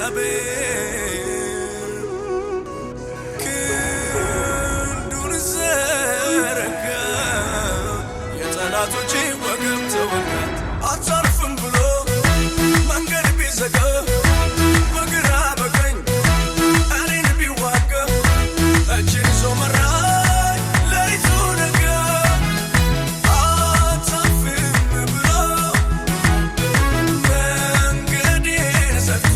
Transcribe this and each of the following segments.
እግዚአብሔር ክንዱን ዘረጋ የጠላቶቼ ወገብ ተወጋ አታርፍም ብሎ መንገድ ቢዘጋ በግራ በቀኝ እኔን ቢዋጋ እጄን ይዞ መራኝ ሌሊቱ ነጋ አታርፍም ብሎ መንገዴን ዘግቶ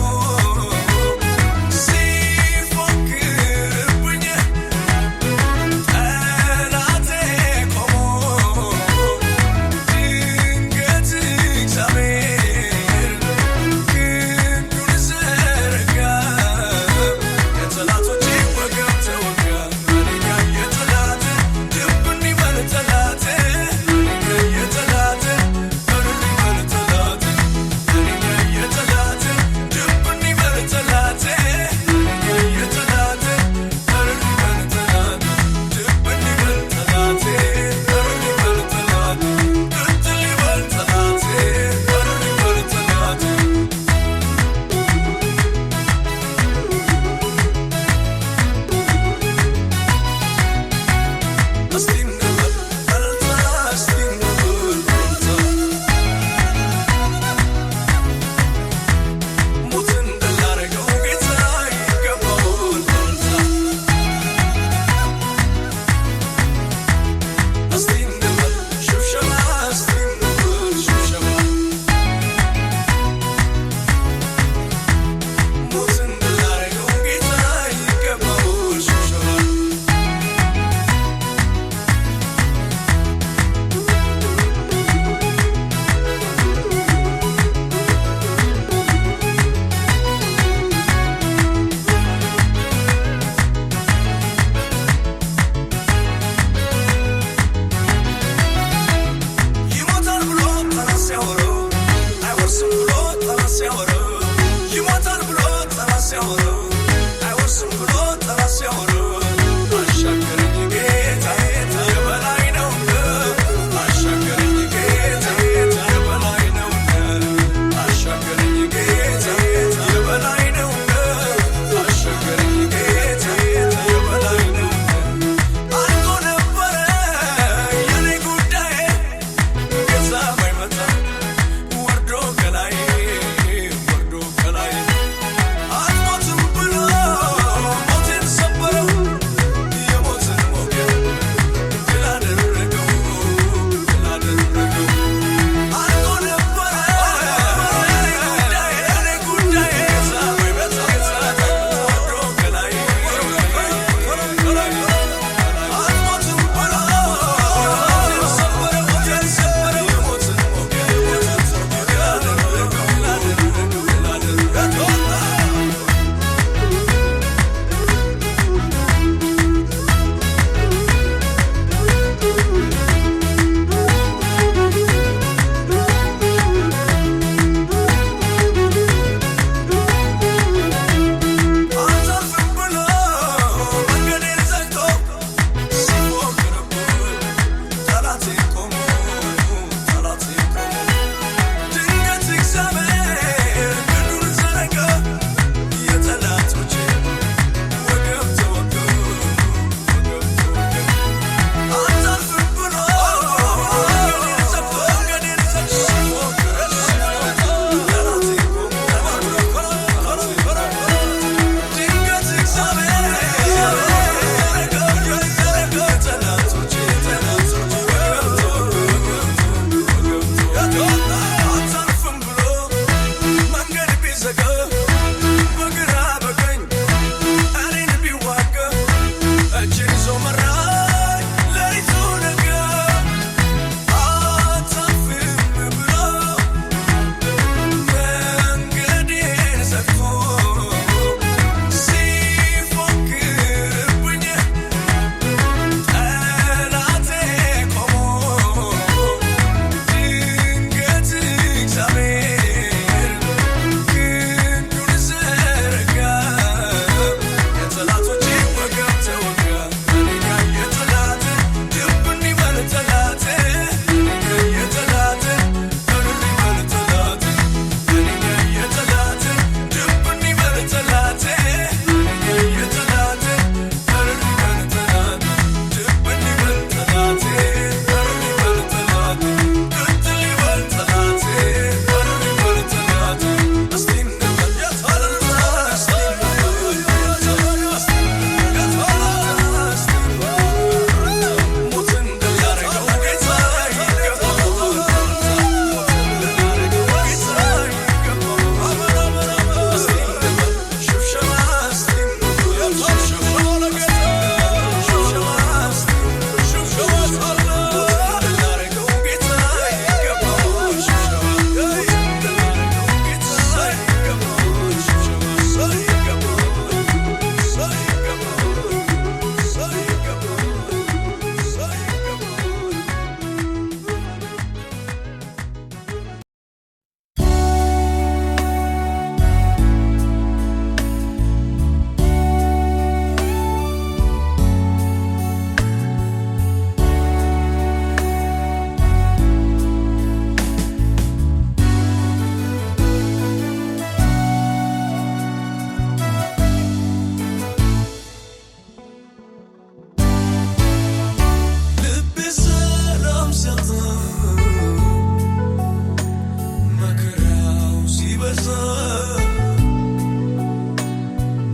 ሲበዛ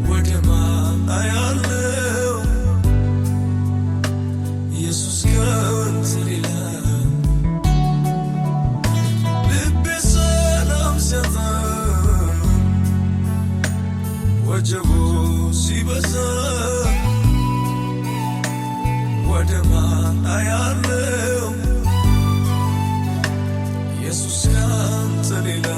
ወደ ማያለው ኢየሱስ ካንተ ሌላ ልቤ ሰላም ሲያጣ ወጀቡ ሲበዛ ወደ ማያለው ኢየሱስ ካንተ ሌላ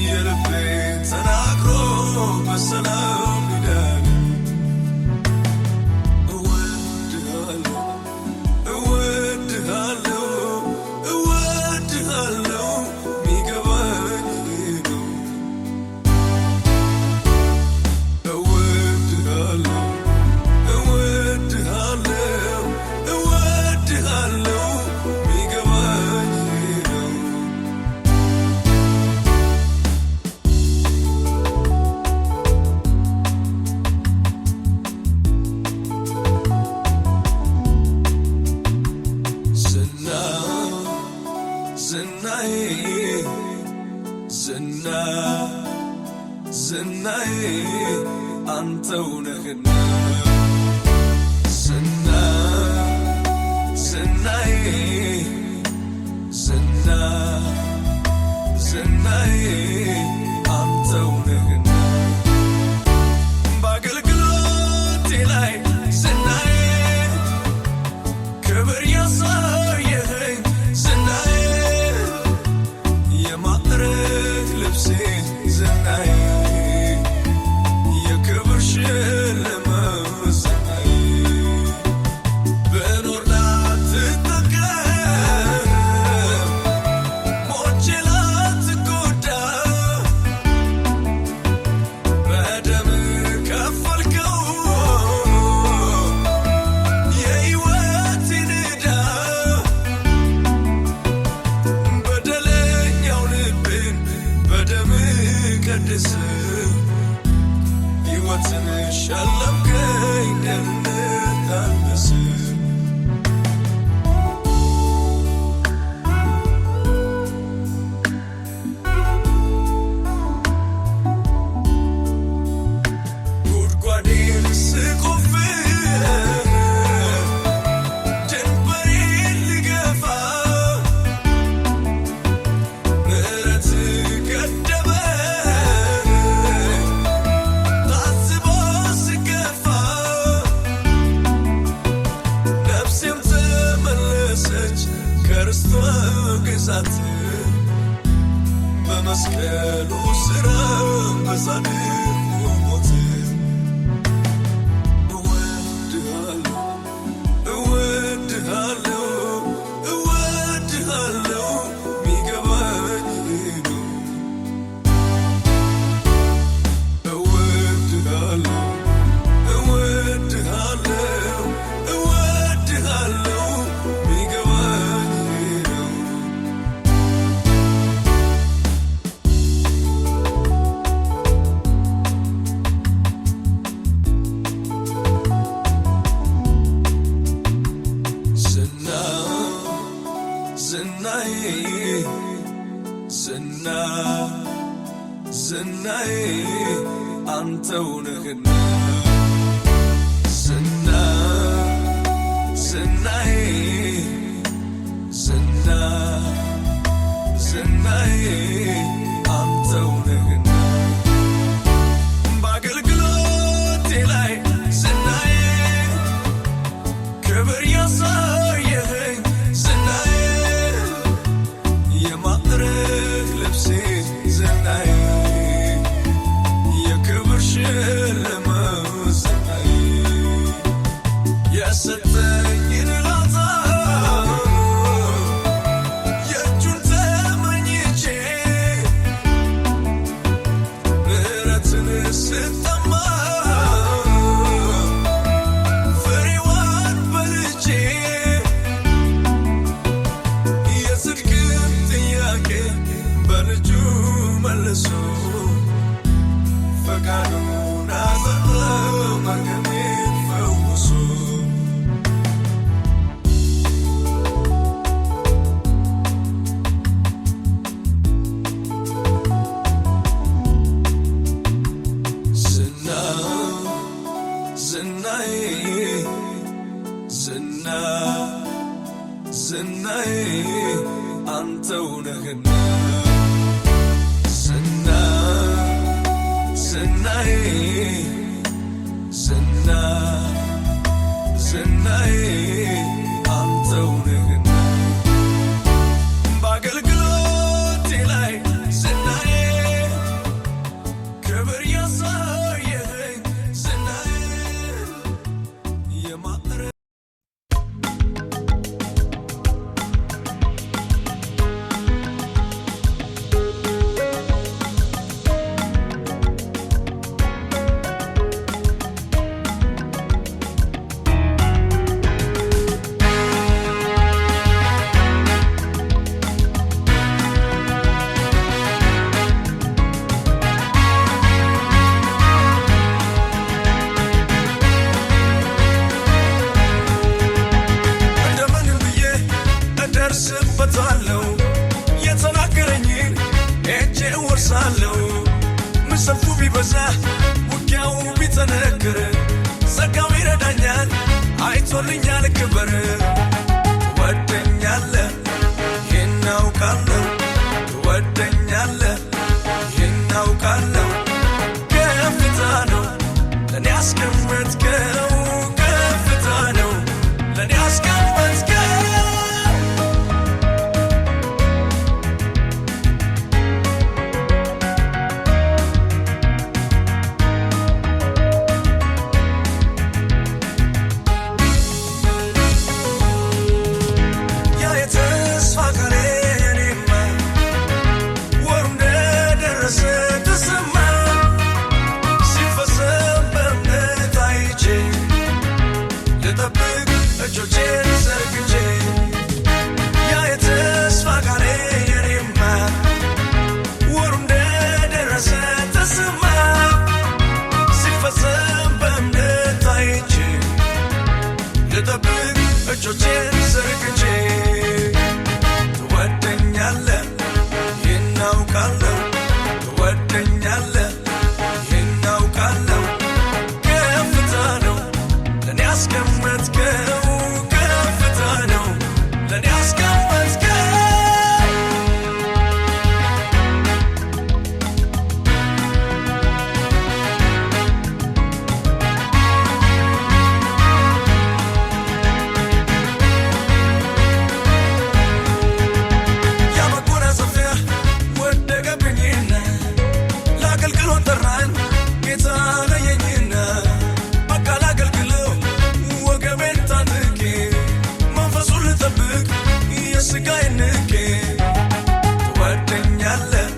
የልቤ ተናግሮ በሰላም ሊዳን እወድሃለሁ እወድሃለሁ እወድሃለሁ ሚገባኝ ነው እወድሃለሁ እወድሃለሁ እወድሃለሁ ሚገባኝ ነው ዝናዬ አንተው ነህና ዝናዬ አንተው ነህና በአገልግሎቴ ላይ ዝናዬ ክብር ያሳየኸኝ ዝናዬ የማዕረግ ልብሴ ዝናዬ የክብር ሽልማት ዝናዬ ብኖር ላትጠቀም ሞቼ ላትጎዳ በደም ከፈልከው የሕይወቴን ዕዳ በደለኛው ልቤን በደም ቀድስ ሕይወትን ሸለምከኝ ደህንነት አልብስ ጉድጓዴን ስቆፍር ድንበሬን ልገፋ ምሕረት ገደበኝ ታዝቦ ስገፋ ነፍሴም ተመለሰች ከርስቷ ግዛት በመስቀሉ ሥራ በጻድቁ ሞት እወድሃለሁ እወድሃለሁ እወድሃለሁ ሚገባኝ ነው እወድሃለሁ እወድሃለሁ እወድሃለሁ ሚገባኝ ነው ዝናዬ አንተው ነህና ዝናዬ አንተው ነህና በአገልግሎቴ ላይ ዝናዬ ክብር ያሳየኸኝ ዝናዬ የማዕረግ ልብሴ ዝናዬ የክብር ሽልማት ዝናዬ የሰጠኝን ንጉሱ ዝናዬ አንተው ነህና ዝናዬ አንተው ነህና በአገልግሎቴ ላይ ዝናዬ ክብር ያሳየኸኝ ዝናዬ የማዕረ የተናገረኝን ሄጄ እወርሳለሁ። ምን ሰልፉ ቢበዛ ውጊያው ቢጠነክር ጸጋው ይረዳኛል አይቶልኛል ክብር። ትወደኛለህ ይህን አውቃለሁ፣ ትወደኛለህ ይህን አውቃለሁ። ከፍታ ነው ለእኔ ያስቀመጥከው፣ ከፍታ ነው ለእኔ ያስቀመጥከው። እጆቼን ዘርግቼ ትወደኛለህ ይህን አውቃለሁ፣ ትወደኛለህ ይህን አውቃለሁ። ከፍታ ነው ለእኔ ያስቀመጥከው፣ ከፍታ ነው ለእኔ ያስቀመጥከው። ትወደኛለህ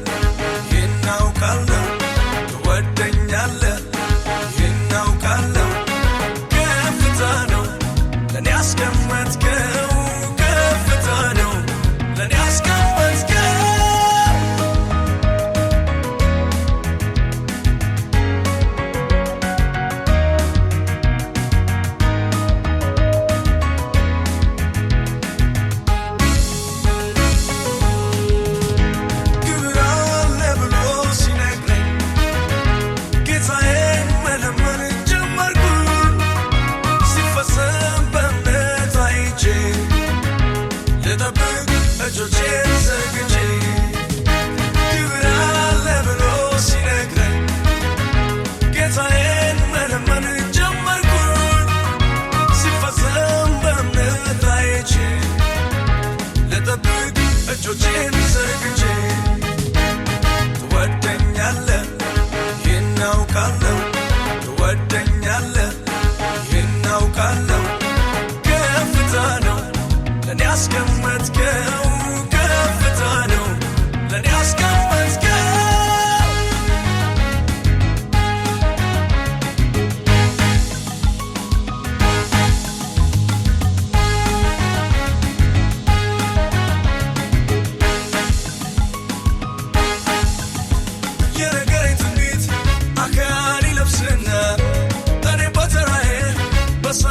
ይህን አውቃለሁ፣ ትወደኛለህ ይህን አውቃለሁ። ከፍታ ነው ለእኔ ያስቀመጥከው፣ ከፍታ ነው ለእኔ ያስቀመጥከው። እጆቼን ዘርግቼ ክብር አለ ብሎ ሲነግረኝ ጌታዬን መለመን ጀመርኩኝ። ሲፈጸም በእምነት አይቼ ልጠብቅ እጆቼን ዘርግቼ። ትወደኛለህ ይህን አውቃለሁ፣ ትወደኛለህ ይህን አውቃለሁ። ከፍታ ነው ለእኔ ያስቀመጥከው፣ ከፍታ ነው ለእኔ ያስቀመጥከው። የነገረኝ ትንቢት አካል ይለብስና እኔ በተራዬ በሳ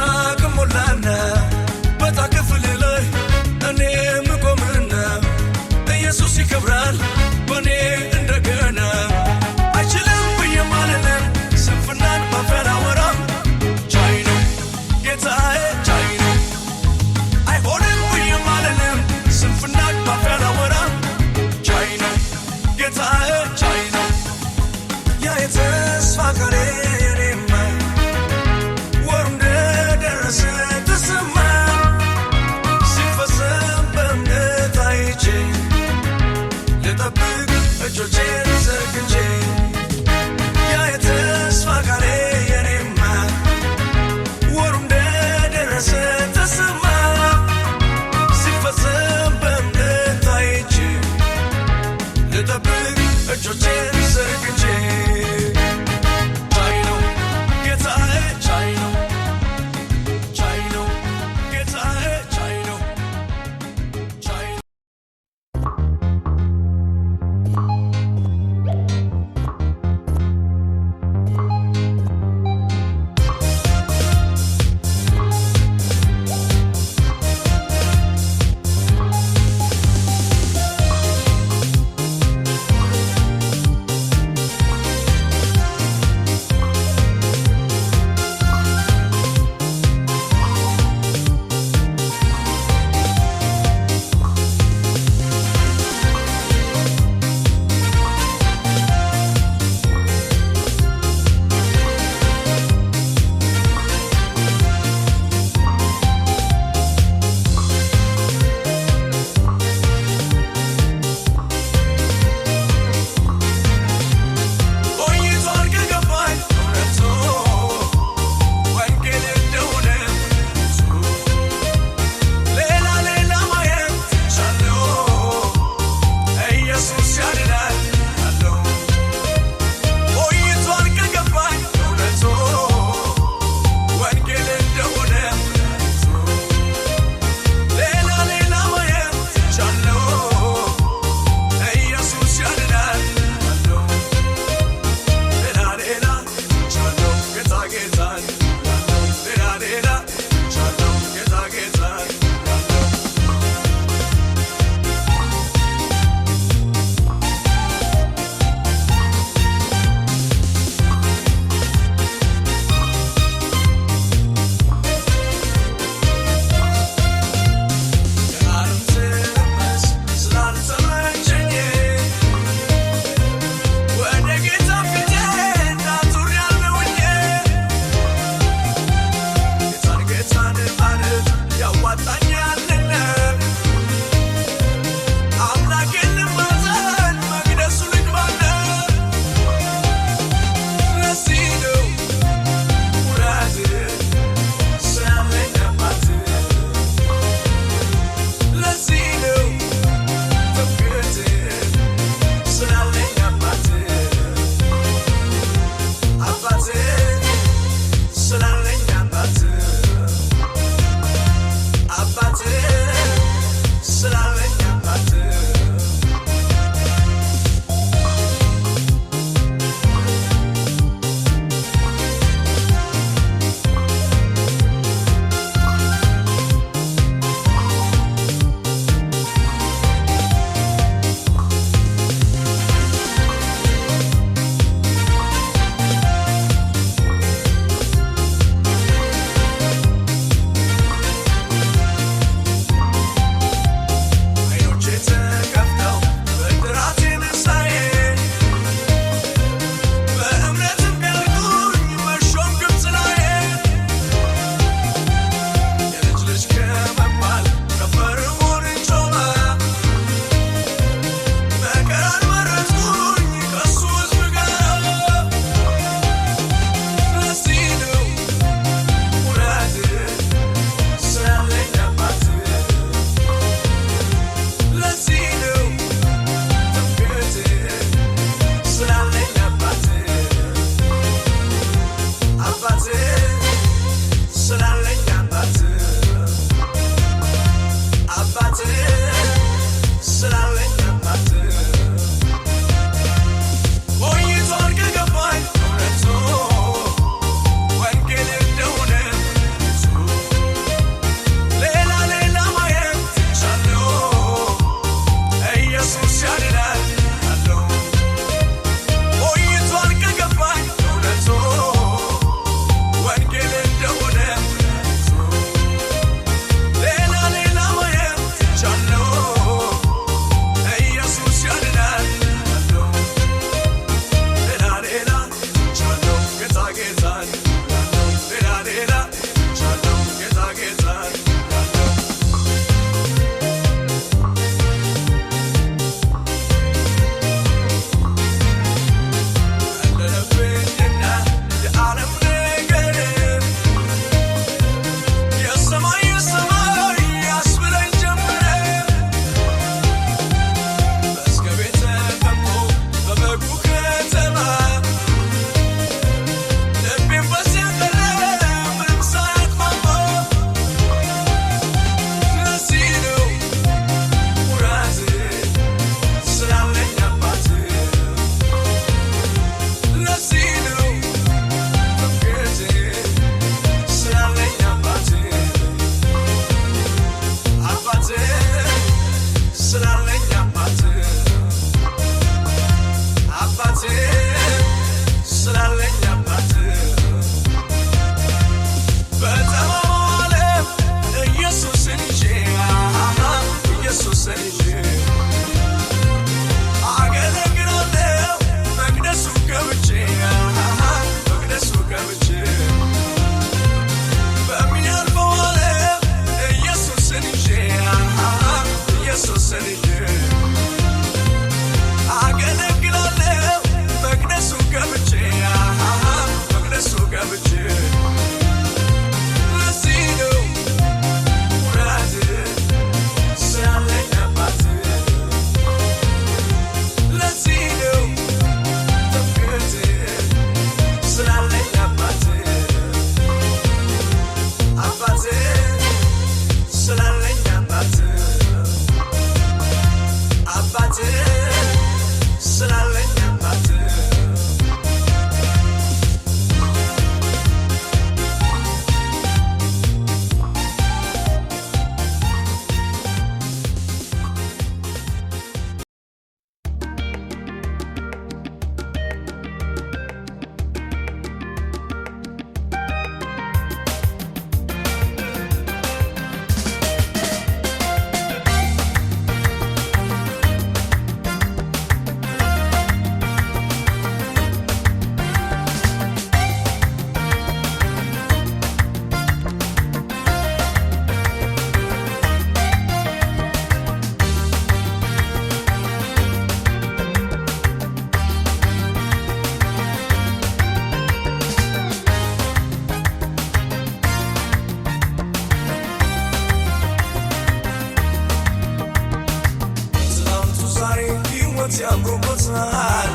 ያምሮበታል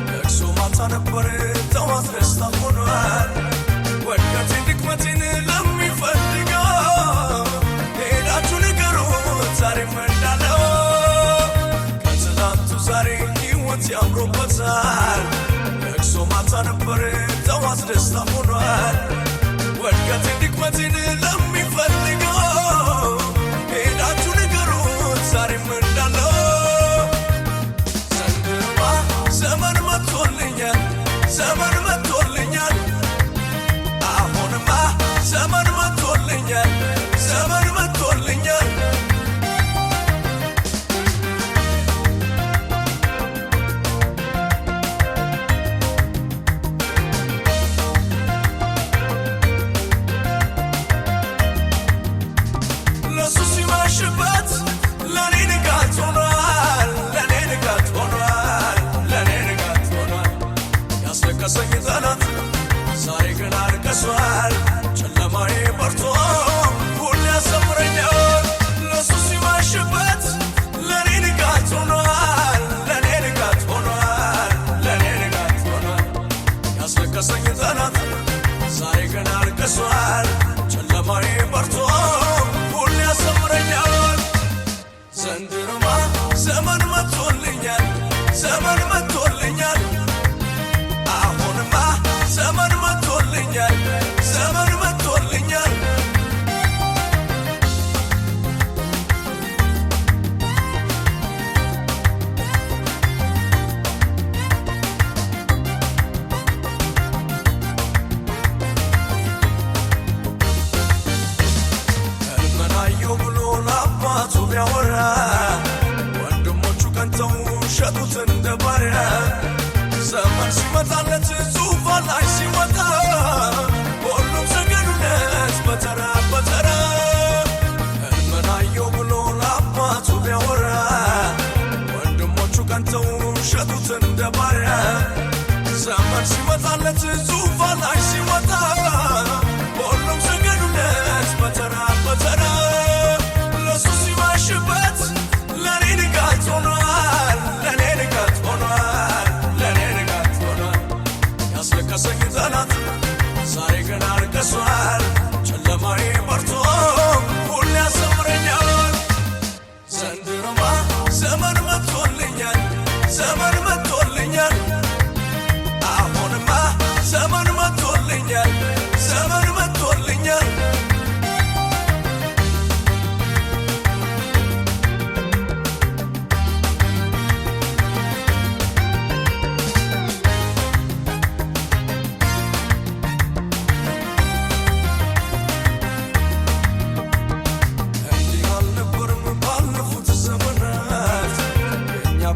ለቅሶ ማታ ነበር ጠዋት ደስታ ሆኗል ወድቀቴን ድክመቴን ለሚፈልገው ሄዳችሁ ንገሩት ዛሬም እንዳለው ከትላንቱ ዛሬ ሕይወት ያምሮበታል ለቅሶ ማታ ነበር ጠዋት ደስታ ሆኗል ወድቀቴን ድክመቴን ለሚፈልገው ሄዳችሁ ንገሩት ዛሬም እንዳለው ዘመን መጥቶልኛል ዘመን መጥቶልኛል አሁንማ ዘመን መጥቶልኛል ዘመን መጥቶልኛል ለሱ ሲመሽበት ለኔ ንጋት ሆኗል ለኔ ንጋት ሆኗል ያስለቀሰኝ ጠላት ዛሬ ግን አልቅሷል ጨለማዬ በርቶ ሁሌ ያሰምረኛል ለሱ ሲመሽበት ለኔ ንጋት ሆኗል ለኔ ንጋት ሆኗል ለኔ ንጋት ሆኗል ያስለቀሰኝ ጠላት ዛሬ ግን አልቅሷል ጨለማዬ በርቶ ሁሌ ያሰምረኛል ዘንድሮማ ዘመን መጥቶልኛል ዘመን መጥቶልኛል ዘመን መጥቶልኛል ዘመን መጥቶልኛል ሕልሜን ብሎ ለአባቱ ቢያወራ ወንድሞቹ ቀንተው ሸጡት እንደ ባሪያ ዘመን ሲመጣለት ዙፋን ላይ ሲወጣ ሁሉም ሰገዱለት በተራ በተራ ሕልሜን አየሁ ብሎ ለአባቱ ቢያወራ ወንድሞቹ ቀንተው ሸጡት እንደ ባሪያ ዘመን ሲመጣለት ዙፋን ላይ ሲወጣ ሁሉም ሰገዱለት በተራ በተራ ለሱ ሲመሽበት ለኔ ንጋት ሆኗል ለኔ ንጋት ሆኗል ያስለቀሰኝ ጠላት ዛሬ ግን አልቅሷል ጨለማዬ በርቶ ሁሌ ያሰምረኛል ዘንድሮማ ዘመን መጥቶልኛል ዘመን መጥቶልኛል አሁንማ ዘመን መጥቶልኛል ዘመን መጥቶልኛል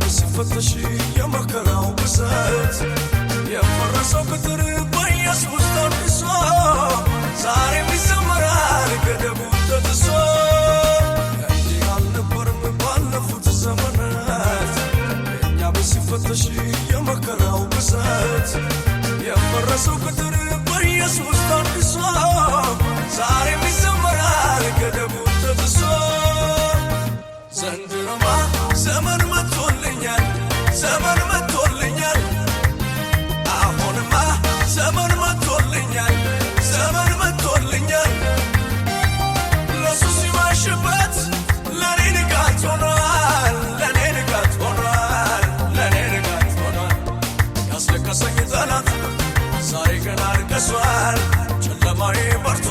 ሲፈተሽ የመከራው ብዛት የፈረሰው ቅጥር በኢየሱስ ታድሶ ዛሬም ይዘመራል ገደቡ ተጥሶ እንዲህ አልነበርም ባለፉት ዘመናት የእኛ ቤት ሲፈተሽ የመከራው ብዛት የፈረሰው ቅጥር በኢየሱስ ታድሶ ዛሬም ይዘመራል ገደቡ ተጥሶ ዘንድሮማ ዘመን መጥቶልኛል ዘመን መጥቶልኛል አሁንማ ዘመን መጥቶልኛል ዘመን መጥቶልኛል ለሱ ሲመሽበት ለኔ ንጋት ሆኗል ለኔ ንጋት ሆኗል ለኔ ንጋት ሆኗል ያስለቀሰኝ ጠላት ዛሬ ግን አልቅሷል ጨለማዬ በርቶ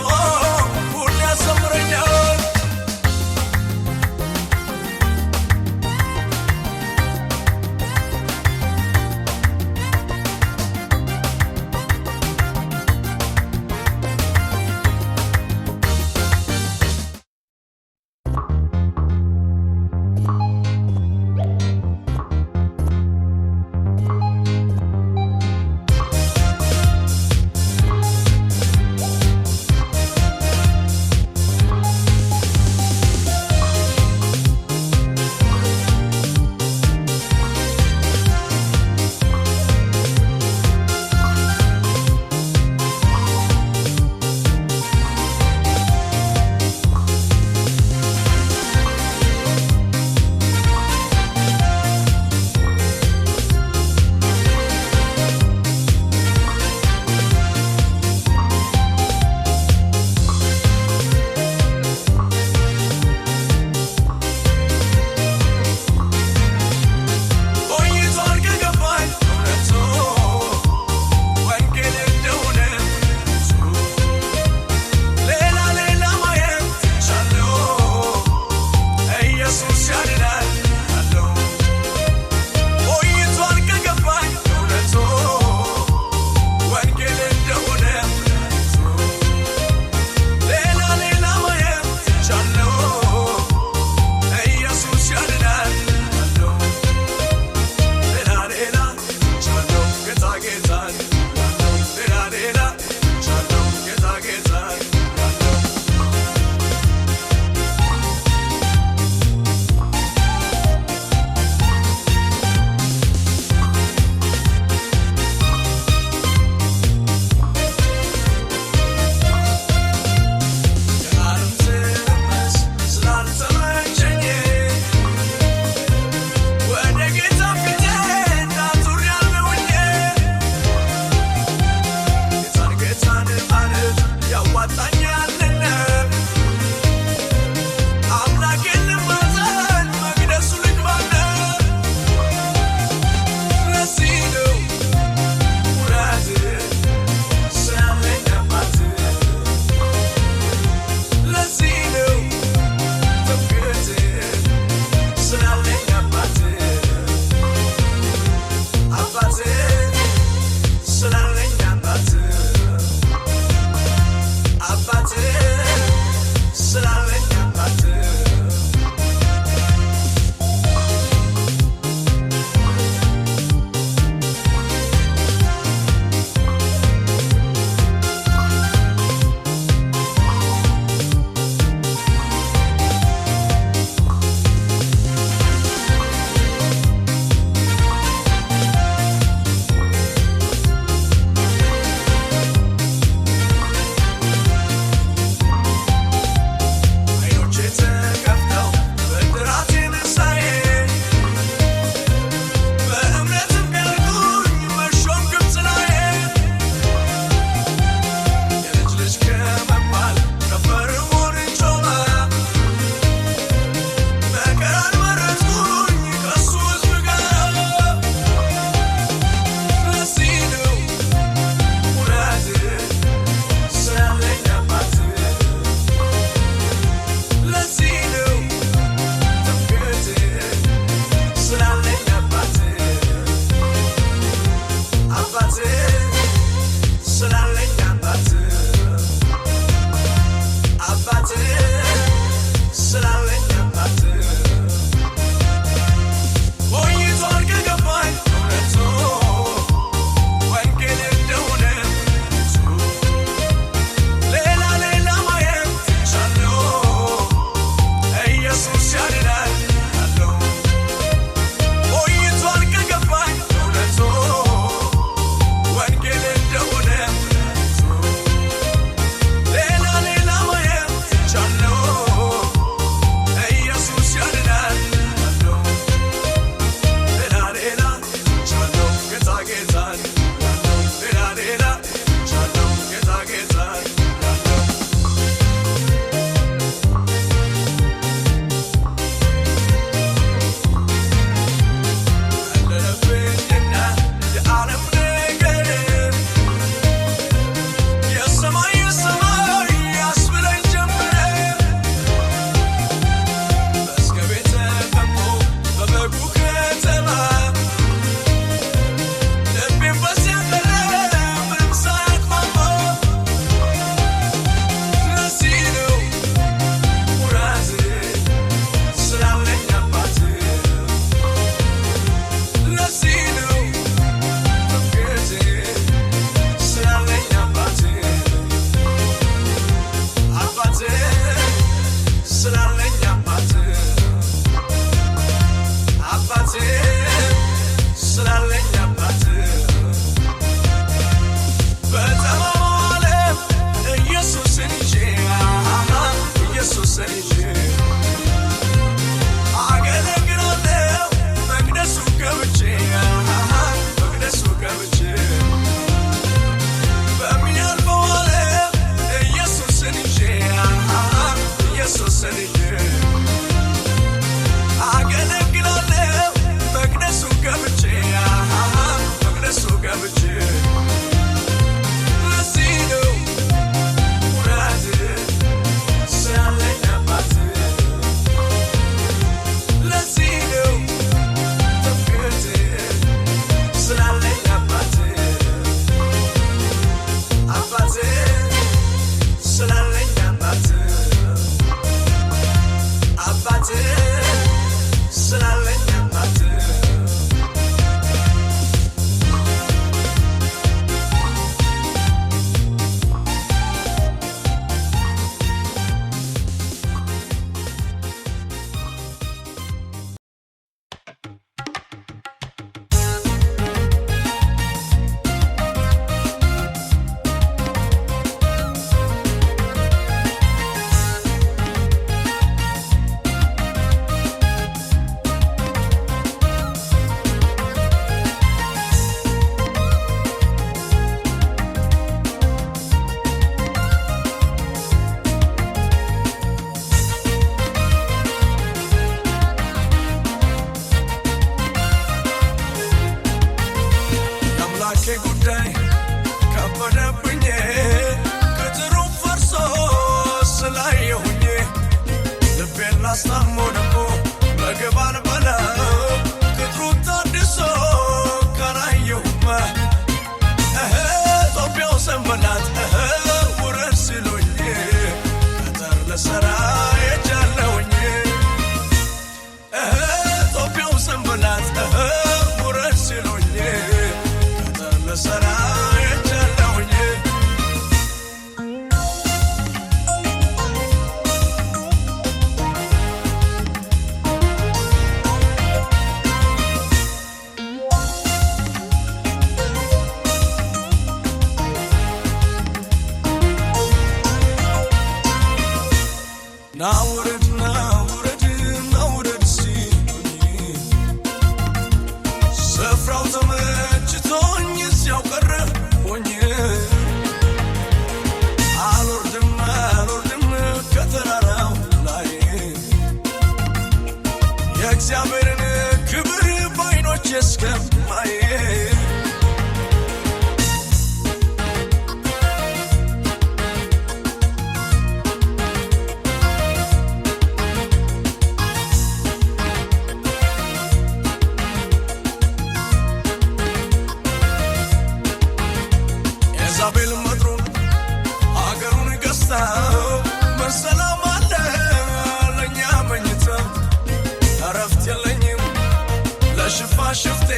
ሽፍቴ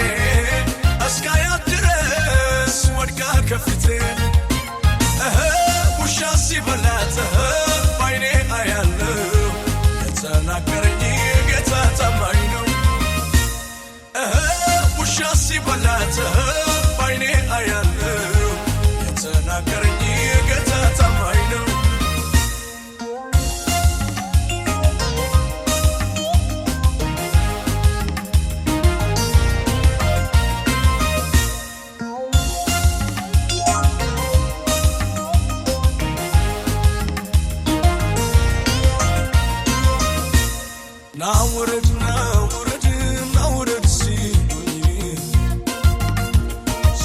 እስካያት ድረስ ወድቃ ከፊቴ ውሻ ሲበላት ባይኔ አያለው የተናገረኝ ጌታ ታማኝ ነው ውሻ ሲበላት ባይኔ አያለው የተናገረኝ ጌታ ታማኝ ነው ናውረድ ሲሉኝ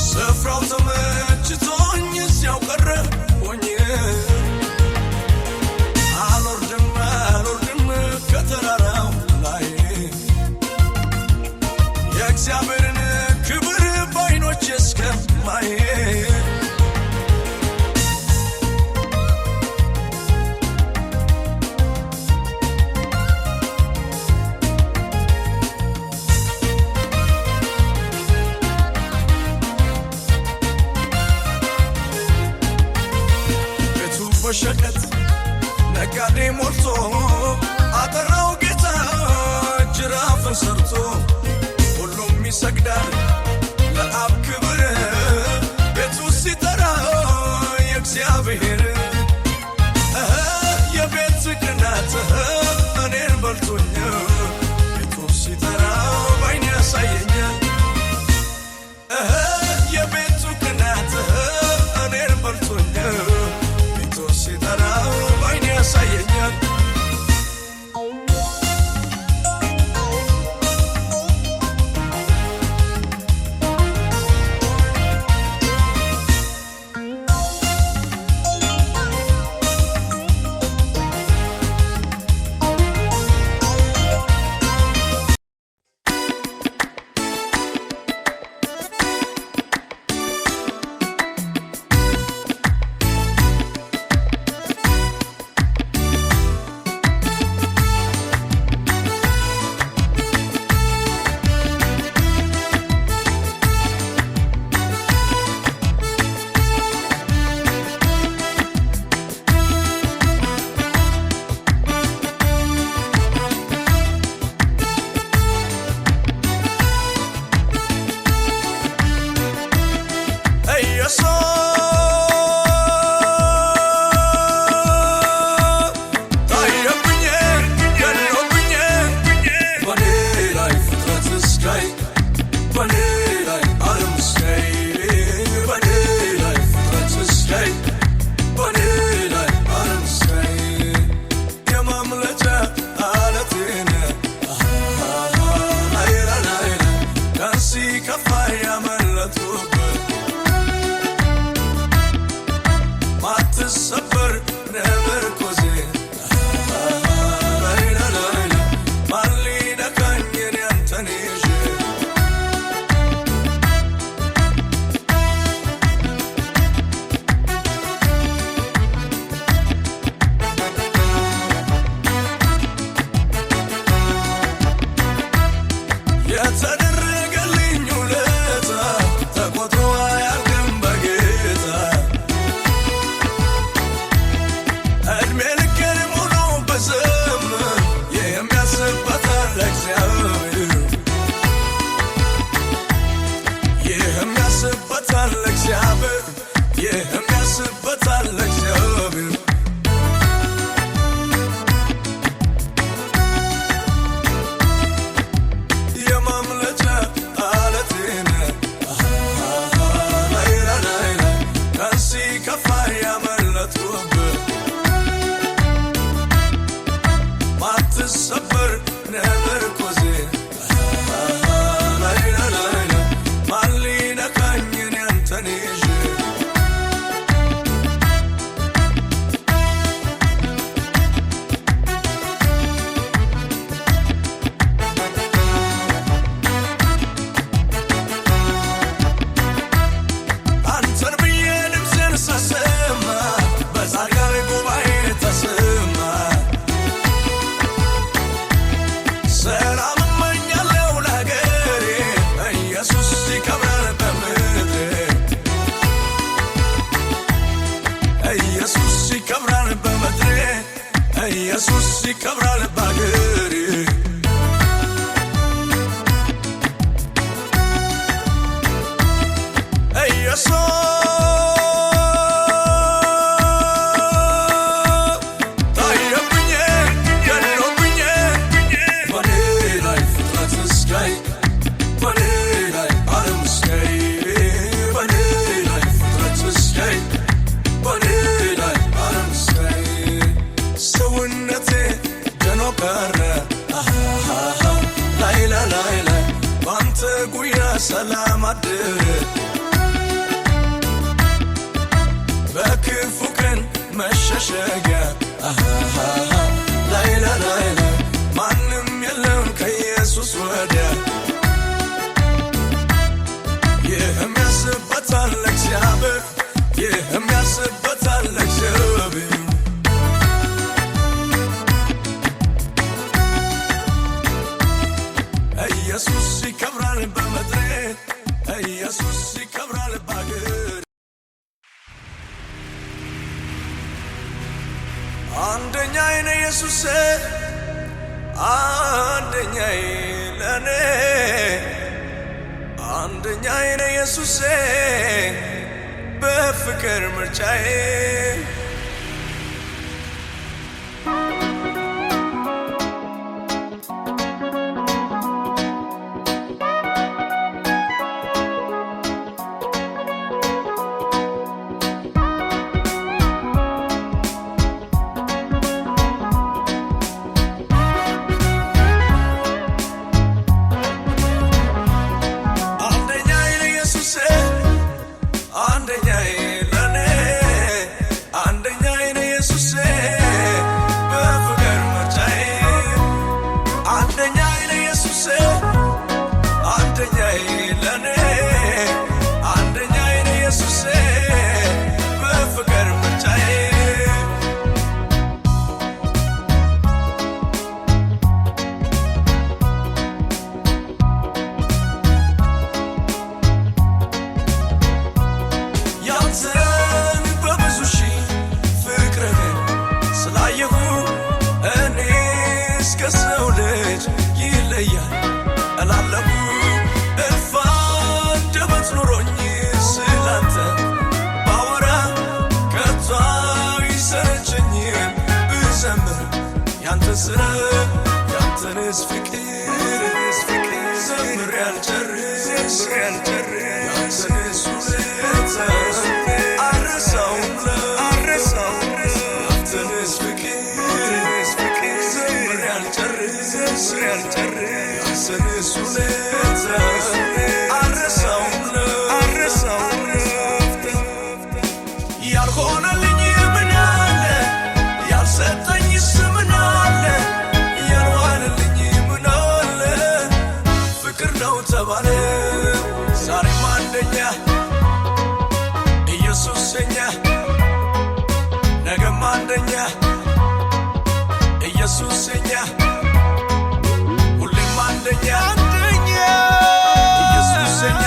ስፍራው ተመችቶኝ እዚያው ቀረሁኝ አልወርድም ከተራራው ላይ የእግዚአብሔርን ክብር በዓይኖቼ እስከማይ በሸቀጥ ነጋዴ ሞልቶ አጠራው ጌታ ጅራፍን ሰርቶ ሁሉም ይሰግዳል ለአብ ክብር ቤቱ ሲጠራ የእግዚአብሔር የቤት ቅናት እኔን በልቶኝ ቤቱ ሲጠራ ባይኔ ያሳየኛል የቤቱ ቅናት እኔን በልቶኝ ሲጠራው ባይኔ ያሳየኛል ማትሰበር ነመርኮዜ ማን ሊነካኝ እኔ አንተን ይዤ የተደረገልኝ ውለታ ተቆጥሮ አያልቅም በጌታ እድሜ ልኬን ሙሉ ብዘምር ይህም ያስበታል እግዚአብሔር ይህም ያስበታል እግዚአብሔር ይህም ያስበታል እግዚአብሔር የማምለጫ አለቴን ቀን ሲከፋ ያመለጥኩበት ማትሰበር ነመርኮዜ ማን ሊነካኝ እኔ አንተን ይዤ አንተን ብዬ ድምፄን ሳሰማ በጻድቃን ጉባኤ ተሰማ ኢየሱስ ይከብራል ባገሬ ኢየሱስ ታየብኝ ገኖብኝ በኔ ላይ ፍጥረት እስካይ በኔ ላይ ዓለም እስካይ በኔ ላይ ፍጥረት እስካይ በኔ ላይ ዓለም እስካይ ሰውነቴ ደኖ ቀረ ላይላ ላይላ ባንተ ጉያ ሰላም አደረ በክፉ ቀን መሸሸጊያ ላይላ ላይላ ማንም የለም ከኢየሱስ ወዲያ ይህም ያስበታል እግዚአብሔር ይህም ያስበታል እግዚአብሔር ኢየሱስ ይከብራል በምድሬ ኢየሱስ ይከብራል ባገሬ አንደኛዬ ነው ኢየሱስ አንደኛዬ ለኔ አንደኛዬ ነው ኢየሱስ በፍቅር ምርጫዬ ያንተንስ ፍቅር ዘምር ያልጨርስ ያንተንስ ውለታ አረሳውም ያንተንስ ፍቅር ዘምር ያልጨርስ ያንተንስ ውለታ አረሳውም ያልሆነልኝ ምን አለ ያልሰጠኝስ ምን አለ ያልዋለልኝ ምን አለ ፍቅር ነው ተባለ ዛሬም አንደኛ ኢየሱስ የኛ ነገም አንደኛ ኢየሱስ የኛ ሁሌም አንደኛ ኢየሱስ የኛ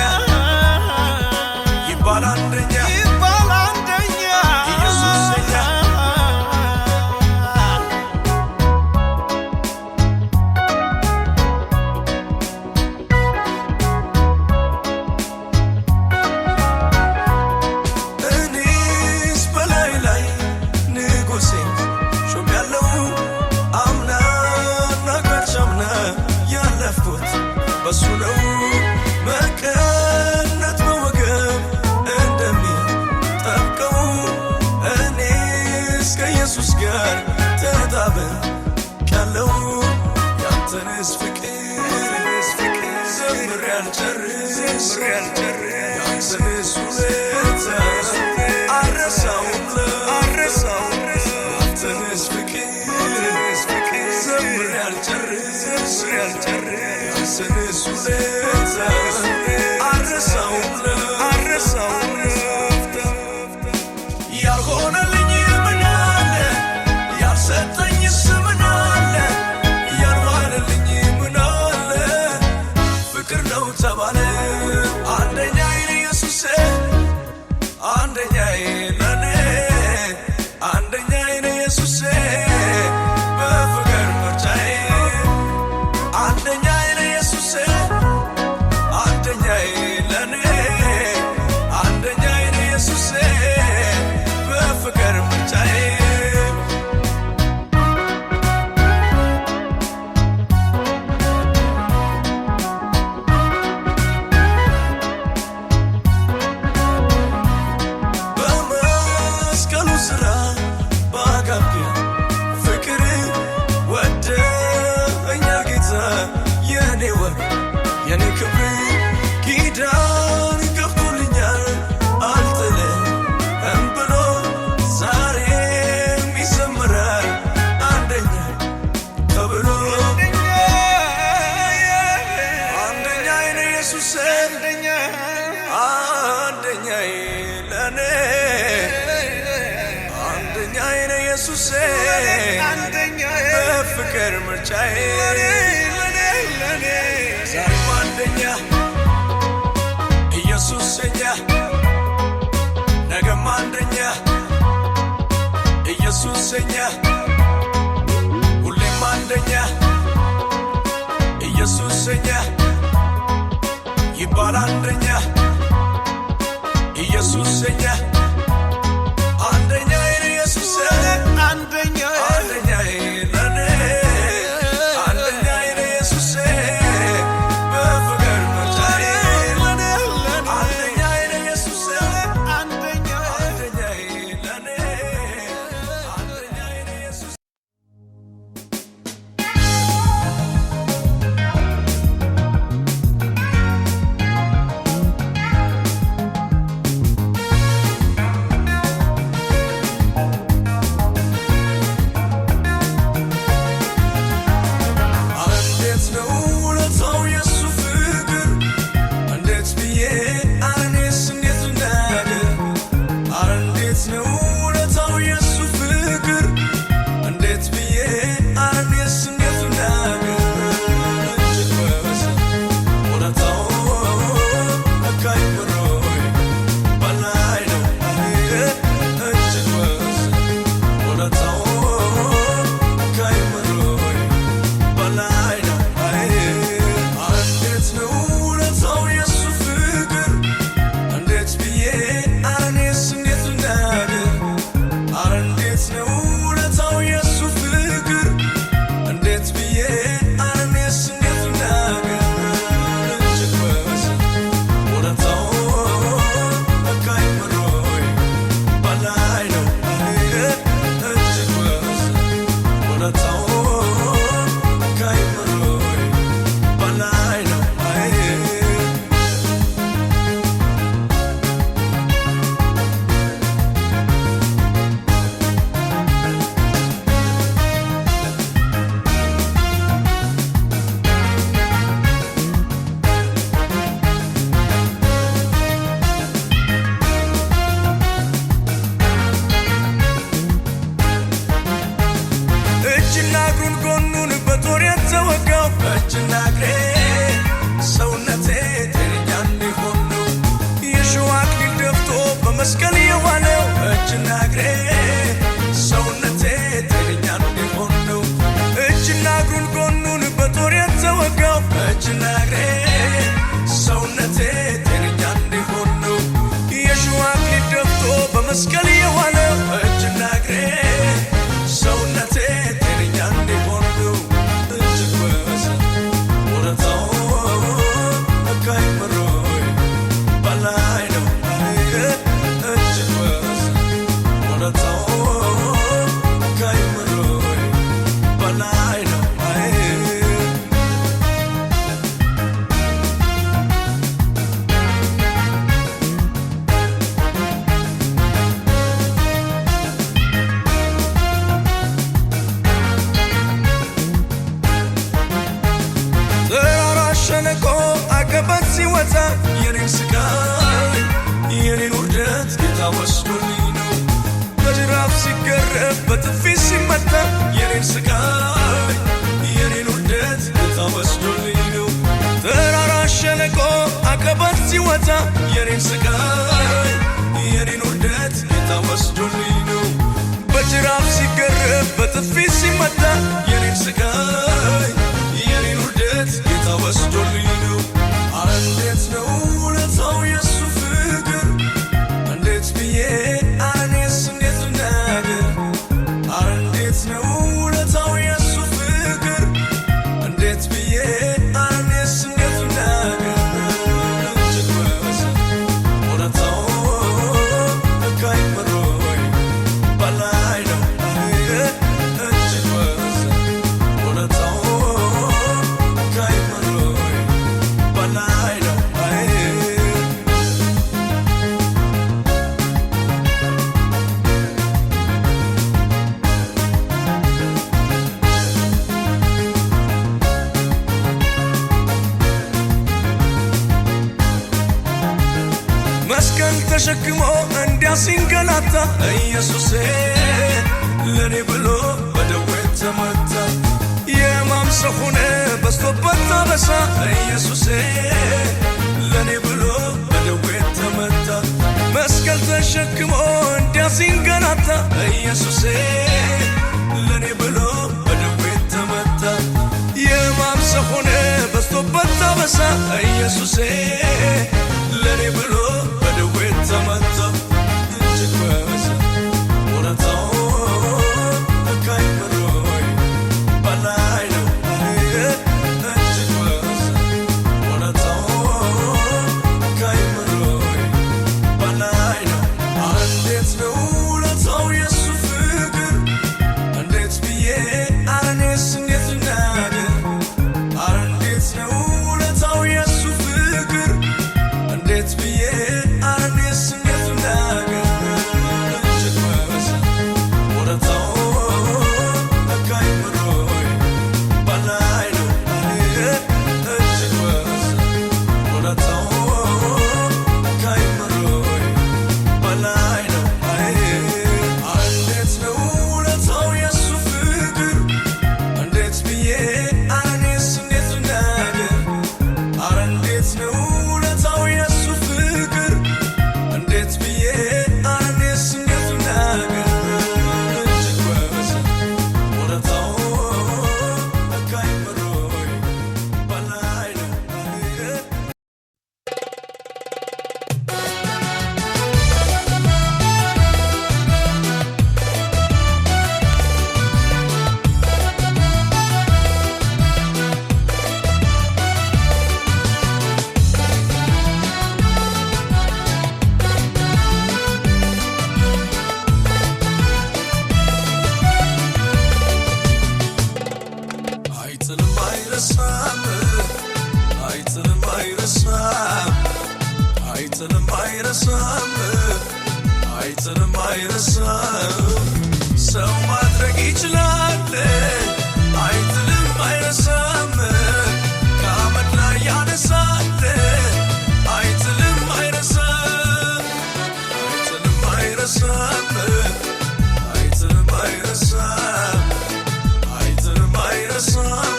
ይባል አንደኛ በሱ ነው መቀነት በወገብ እንደሚጠብቀው እኔስ ከኢየሱስ ጋር ተጣብቄያለሁ ያንተንስ ፍቅር ዘምር ያልጨርስ ያንተንስ ውለታ አረሳውም ያንተንስ ፍቅር ዘምር ያልጨርስ ያንተንስ ውለታ አረሳውም ያልሆነልኝ ምን አለ ያልሰጠኝስ ምን አለ ያልዋለልኝ ምን አለ ፍቅር ነው ተባለ አንደኛዬ ኢየሱስ አንደኛዬ ለኔ አንደኛዬ ኢየሱስ የኔ ክብር ኪዳን ገብቶልኛል አልጥልም ብሎ ዛሬም ይዘምራል አንደኛ ተብሎ አንደኛዬ ነው ኢየሱስ አንደኛዬ ለኔ አንደኛዬ ነው ኢየሱስ አንደኛዬ በፍቅር ምርጫዬ ለኔ ዛሬም አንደኛ ኢየሱስ የኛ ነገም አንደኛ ኢየሱስ የኛ ሁሌም አንደኛ ኢየሱስ የኛ ይባል አንደኛ ኢየሱስ የኛ አንደኛ ኢየሱስ አንደኛ አንደኛ ለኔ አንደኛ ኢየሱስ በፍቅር ምርጫዬ ለኔ አንደኛ ኢየሱስ አንደኛ አንደኛ ለኔ አንደኛ ኢየሱስ መስቀል የዋለው እጅና እግሬ ሰውነቴ ጤነኛ እንዲሆን ነው። እጅና እግሩን ጎኑን በጦር የተወጋው እጅና እግሬ ሰውነቴ ጤነኛ እንዲሆን ነው። የእሾህ አክሊል ደፍቶ በመስቀል የዋለው እጅና እግሬ ሰውነቴ ጤነኛ እንዲሆን ነው። እጅግ በዛ ውለታው ከአእምሮዬ በላይ ነው። አቀበት ሲወጣ የኔን ስቃይ የኔን ውርደት ጌታ ወስዶልኝ ነው። በጅራፍ ሲገረፍ በጥፊ ሲመታ የኔን ስቃይ የኔን ውርደት ጌታ ወስዶልኝ ነው። ተራራ ሸለቆ አቀበት ሲወጣ የኔን ስቃይ የኔን ውርደት ጌታ ወስዶልኝ ነው። በጅራፍ ሲገረፍ በጥፊ ሲመታ የኔን ስቃይ የኔን ውርደት ጌታ ወስዶልኝ ነው። አረ እንዴት ነው ውለታው የሱ ፍቅር እንዴት ብዬ እኔስ እንዴት ልናገር? አረ እንዴት ነው ውለታው የሱ ፍቅር እንዴት ብዬ እኔስ እንዴት ልናገር? እጅግ በዛ ውለታው ከአእምሮዬ በላይ ነው። እጅግ በዛ መስቀል ተሸክሞ እንዲያሲንገላታ ኢየሱሴ ለኔ ብሎ በደዌ ተመታ የማምሰ ሆነ በስቶበት ታበሳ ኢየሱሴ ለኔ ብሎ በደዌ ተመታ መስቀል ተሸክሞ እንዲያሲንገላታ ኢየሱሴ ለኔ ብሎ በደዌ ተመታ የማምሰ ሆነ በስቶበት ታበሳ ኢየሱሴ ለኔ ብሎ በደዌ ተመታ እጅግ በዛ ውለታው ከአእምሮዬ በላይ ነው እጅግ በዛ ውለታው ከአእምሮዬ በላይ ነው እንዴት ነው ውለታው የሱ ፍቅር እንዴት ብዬ እኔስ እንዴት ልናገር እንዴት ነው ውለታው የሱ ፍቅር እንዴት ብዬ እኔስ እንዴት ልናገር እጅግ በዛ ውለታው ከአእምሮዬ በላይ ነው እጅግ በዛ ውለታው ከአእምሮዬ በላይ ነው እንዴት ነው ውለታው የሱ ፍቅር እንዴት ብዬ እኔስ እንዴት ልናገር እንዴት ነው ውለታው የሱ ፍቅር እንዴት ብዬ እኔስ እንዴት ልናገር እጅግ በዛ ውለታው ከአእምሮዬ በላይ ነው አይጥልም አይረሳም አይጥልም አይረሳም አይጥልም አይረሳም አይጥልም አይረሳም ሰው ማድረግ ይችላል አይጥልም አይረሳም ከአመድ ላይ ያነሳል አይጥልም አይረሳም አይጥልም አይረሳም አይጥልም አይረሳም አይጥልም አይረሳም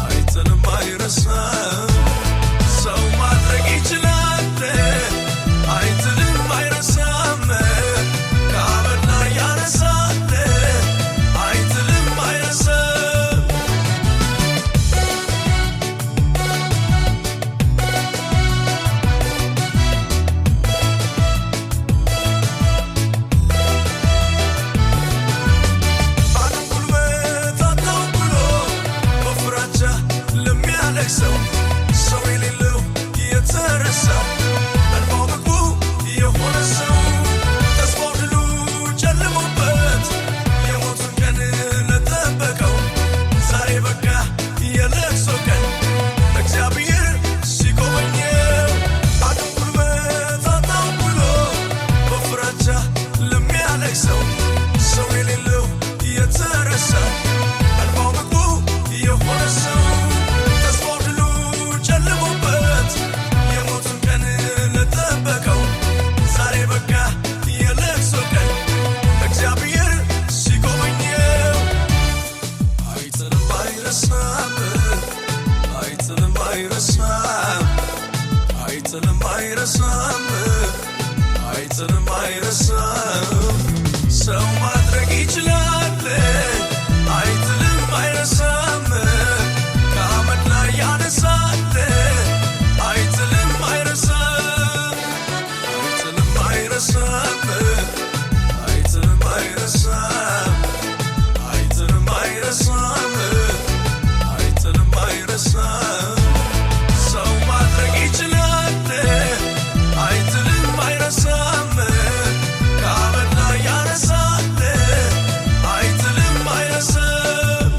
አይጥልም አይረሳም ሰው ማድረግ ይችላል አይጥልም አይረሳም ከአመድ ላይ ያነሳል አይጥልም አይረሳም አቅም ጉልበት አጣሁ ብሎ በፍራቻ ለሚያለቅሰው ሰው የሌለው የተረሳ እንባው ምግቡ የሆነ ሰው ተስፋው ድሉ ጨልሞበት የሞቱን ቀን ለጠበቀው ዛሬ በቃ የለቅሶ ቀን እግዚአብሔር ሲጎበኘው አቅም ጉልበት አጣሁ ብሎ በፍራቻ ለሚያለቅሰው ሰው የሌለው የተረሳ እንባው ምግቡ የሆነ ሰው ተስፋው ድሉ ጨልሞበት የሞቱን ቀን ለጠበቀው ዛሬ በቃ የለቅሶ ቀን እግዚአብሔር ሲጎበኘው አይጥልም አይረሳም አይጥልም አይረሳም አይጥልም አይረሳም አይጥልም አይረሳም ሰው ማድረግ ይችላል አይጥልም አይረሳም ከአመድ ላይ ያነሳል አይጥልም አይረሳም አይጥልም አይረሳም አይጥልም አይረሳም አይጥልም አይረሳም አይጥልም አይረሳም ሰው ማድረግ ይችላል አይጥልም አይረሳም ከአመድ ላይ ያነሳል አይጥልም አይረሳም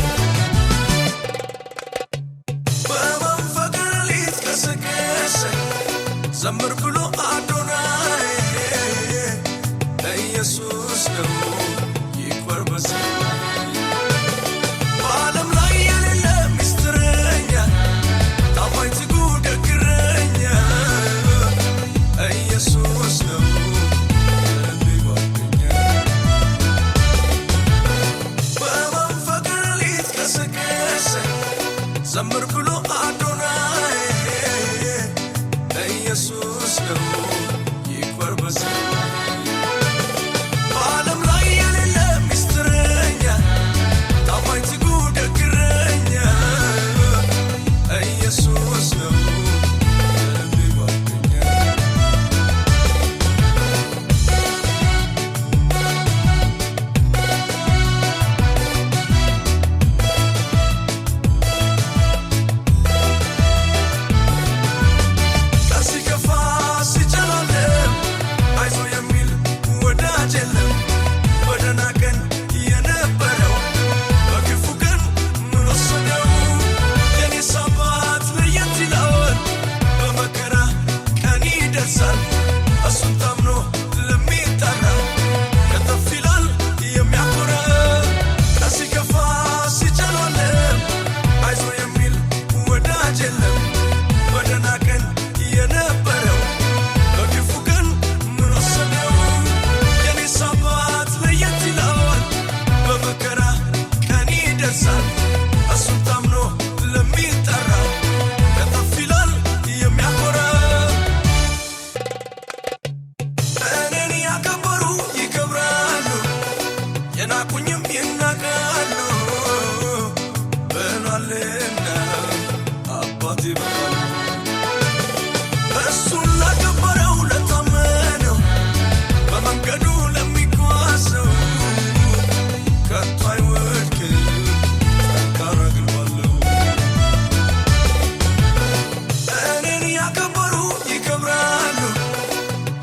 በመንፈቅ ሌሊት ቀሰቀሰኝ ዘምር ብሎ አዶናይ ኢየሱስ ነው ይክበር በሰማይ በዓለም ላይ የሌለ ምስጢረኛ ታማኝ ትጉ ደግ እረኛ ኢየሱስ ዘምር ብሎ አዶናይ ኢየሱስ ነው ይክበር በሰማይ በዓለም ላይ የሌለ ምስጢረኛ ታማኝ ትጉ ደግ እረኛ ኢየሱስ ነው የልቤ ጓደኛ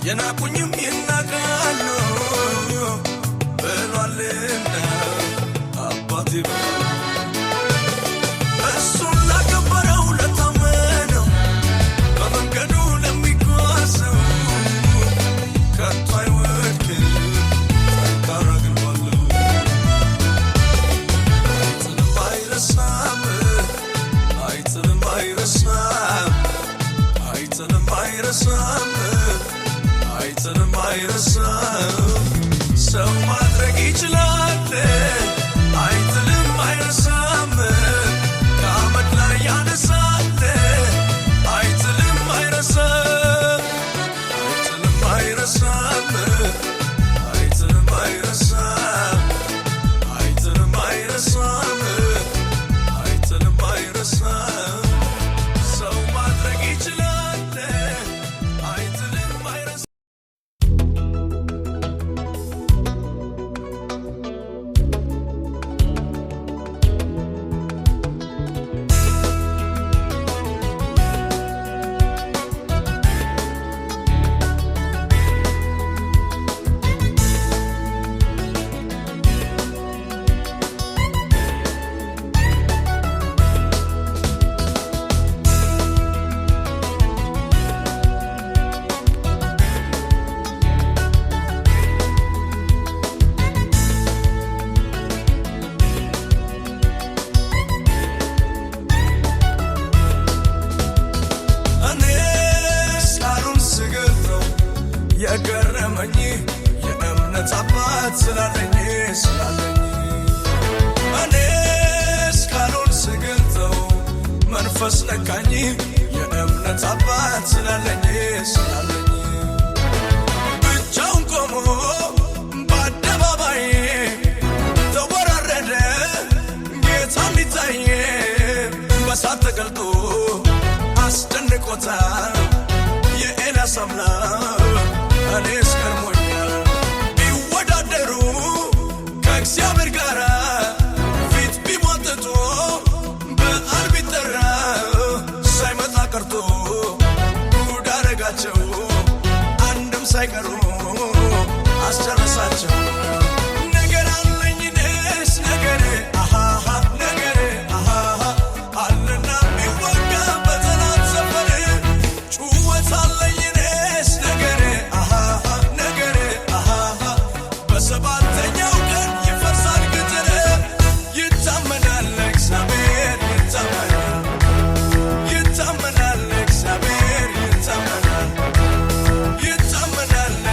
የናቁኝም ይናቃሉ ብሏልና አባቴ እሱን ላከበረው ለታመነው በመንገዱ ለሚጓዘው ከቶ አይወድቅም ጠንካራ ግንብ አለው አይጥልም አይረሳም አይጥልም አይረሳም አይጥልም አይረሳም አይጥልም አይረሳም ሰው ማድረግ ይችላል አይጥልም አይረሳም ከአመድ ላይ ያነሳል አይጥልም አይረሳም አይጥልም አይረሳም አይጥልም አይረሳም አይጥልም አይረሳም አይጥልም አይረሳም ሰው ማድረግ ይችላል አይጥልም አይረሳም የገረመኝ የእምነት አባት ስላለኝ እኔስ ቃሉን ስገልጠው መንፈስ ነካኝ የእምነት አባት ስላለኝ ብቻውን ቆሞ በአደባባይ ተወራረደ ጌታ ሊታይ በሳት ተገልጦ አስደንቆታል የኤልያስ አምላክ እኔስ ገርሞኛል ቢወዳደሩ ከእግዚአብሔር ጋር ፊት ቢሟጥጡ በዓል ቢጠራ ሳይመጣ ቀርቶ ጉድ አደረጋቸው አንድም ሳይቀሩ አስጨረሳቸው ነገር አለኝ እኔስ ነገር አሃሃ ነገር አሃሃ አለና ቢወጋ በጠላት ሰፈር ጩኸት አለኝ በሰባተኛው ቀን ይፈርሳል ቅጥር ይታመናል እግዚአብሔር ይታመናል እግዚአብሔር ይታመናል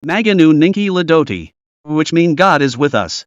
Maganu Ninki Ladoti, which mean God is with us.